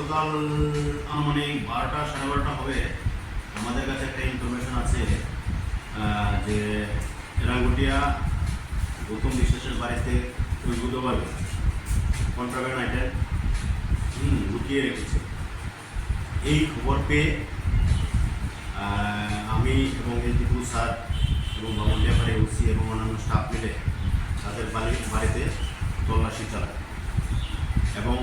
গতকাল আনুমানিক 12টা সাড়ে 12টা হবে। আমাদের কাছে একটা ইনফরমেশন আছে যে রাঙ্গুটিয়া গৌতম বিশ্বাসের বাড়িতে উদ্ভূতভাবে কন্ট্রাব্যান্ড আইটেম লুকিয়ে রেখেছে। এই খবর পেয়ে আমি এবং এলজিপু স্যার এবং বামুনিয়াপাড়ি ওসি এবং অন্যান্য স্টাফ মিলে তাদের বাড়িতে তল্লাশি চালায় এবং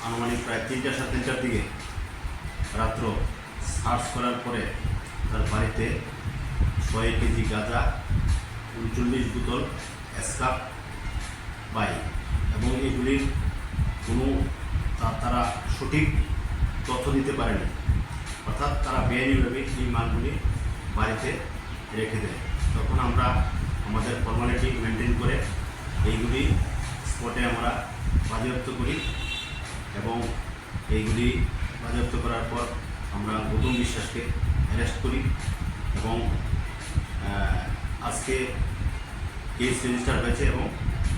আনুমানিক প্রায় 3টা সাড়ে 3টার দিকে রাত্র সার্চ করার পরে তার বাড়িতে 6 কেজি গাঁজা, 39 বোতল স্কাপ পাই এবং এগুলির কোনো তারা সঠিক তথ্য দিতে পারেনি, অর্থাৎ তারা বেআইনিভাবে এই মালগুলি বাড়িতে রেখে দেয়। তখন আমরা আমাদের ফর্মালিটি মেনটেন করে এইগুলি স্পটে আমরা বাজেয়াপ্ত করি এবং এইগুলি বাজেয়াপ্ত করার পর আমরা গৌতম বিশ্বাসকে অ্যারেস্ট করি এবং আজকে কেস রেজিস্টার হয়েছে এবং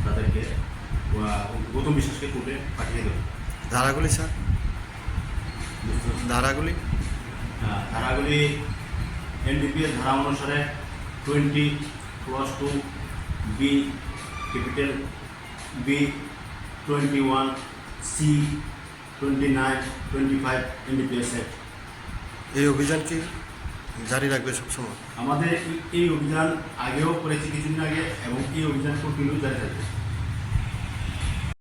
তাদেরকে গৌতম বিশ্বাসকে কোর্টে পাঠিয়ে দেব। ধারাগুলি স্যার, ধারাগুলি এনডিপিএস ধারা অনুসারে 20+2 B capital B 21 C 29 25 NDPS act. এই অভিযান কি জারি রাখবে সবসময়? আমাদের এই অভিযান আগেও করেছি কিছুদিন আগে এবং এই অভিযান কন্টিনিউ জারি থাকবে।